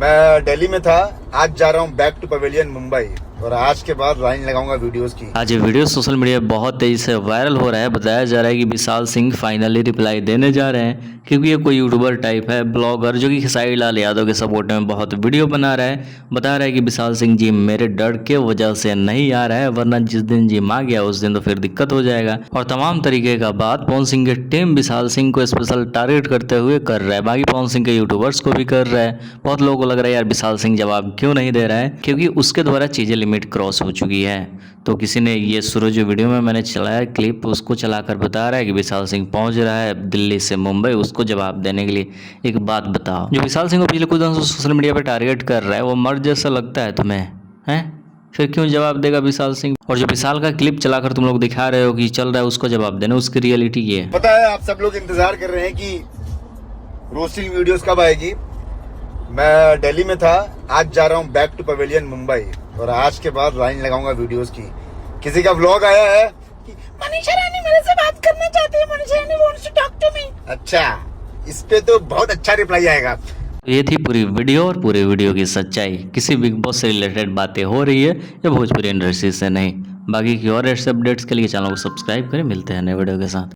मैं दिल्ली में था, आज जा रहा हूँ बैक टू पवेलियन मुंबई और आज के बाद लाइन लगाऊंगा वीडियोस की। आज ये वीडियो सोशल मीडिया पर बहुत तेजी से वायरल हो रहा है। बताया जा रहा है कि विशाल सिंह फाइनली रिप्लाई देने जा रहे हैं, क्योंकि ये कोई यूट्यूबर टाइप है, ब्लॉगर, जो कि खेसारी लाल यादव के सपोर्ट में बहुत वीडियो बना रहा है। बता रहा है कि विशाल सिंह जी मेरे डर के वजह से नहीं आ रहा है, वरना जिस दिन जिम आ गया उस दिन तो फिर दिक्कत हो जाएगा। और तमाम तरीके का बात पवन सिंह की टीम विशाल सिंह को स्पेशल टारगेट करते हुए कर रहा है, बाकी पवन सिंह के यूट्यूबर्स को भी कर रहा है। बहुत लोगों को लग रहा है यार विशाल सिंह जवाब क्यों नहीं दे रहा है, क्योंकि उसके द्वारा चीज़ें लिमिट क्रॉस हो चुकी है। तो किसी ने ये शुरू जो वीडियो में मैंने चलाया क्लिप, उसको चलाकर बता रहा है कि विशाल सिंह पहुंच रहा है दिल्ली से मुंबई उसको जवाब देने के लिए। एक बात बताओ, जो विशाल सिंह को पिछले कुछ दिनों से सोशल मीडिया पर टारगेट कर रहा है वो मर्द जैसा लगता है तुम्हें? हैं? फिर क्यों जवाब देगा विशाल सिंह? और जो विशाल का क्लिप चलाकर तुम लोग दिखा रहे हो कि चल रहा है उसको जवाब देना, उसकी रियलिटी ये है। पता है आप सब लोग इंतजार कर रहे हैं कि रोस्टिंग वीडियोस कब आएगी। मैं दिल्ली में था, आज जा रहा हूँ बैक टू पवेलियन मुंबई और आज के बाद लाइन लगाऊंगा वीडियोस की। किसी का व्लॉग आया है कि मनीषा रानी मेरे से बात करना चाहती है, Manisha Rani wants to talk to me. अच्छा, इस पे तो बहुत अच्छा रिप्लाई आएगा। ये थी पूरी वीडियो और पूरी वीडियो की सच्चाई। किसी बिग बॉस से रिलेटेड बातें हो रही है या भोजपुरी इंडस्ट्री से नहीं। बाकी की और ऐसे अपडेट्स के लिए चैनल को सब्सक्राइब करें। मिलते हैं नए वीडियो के साथ।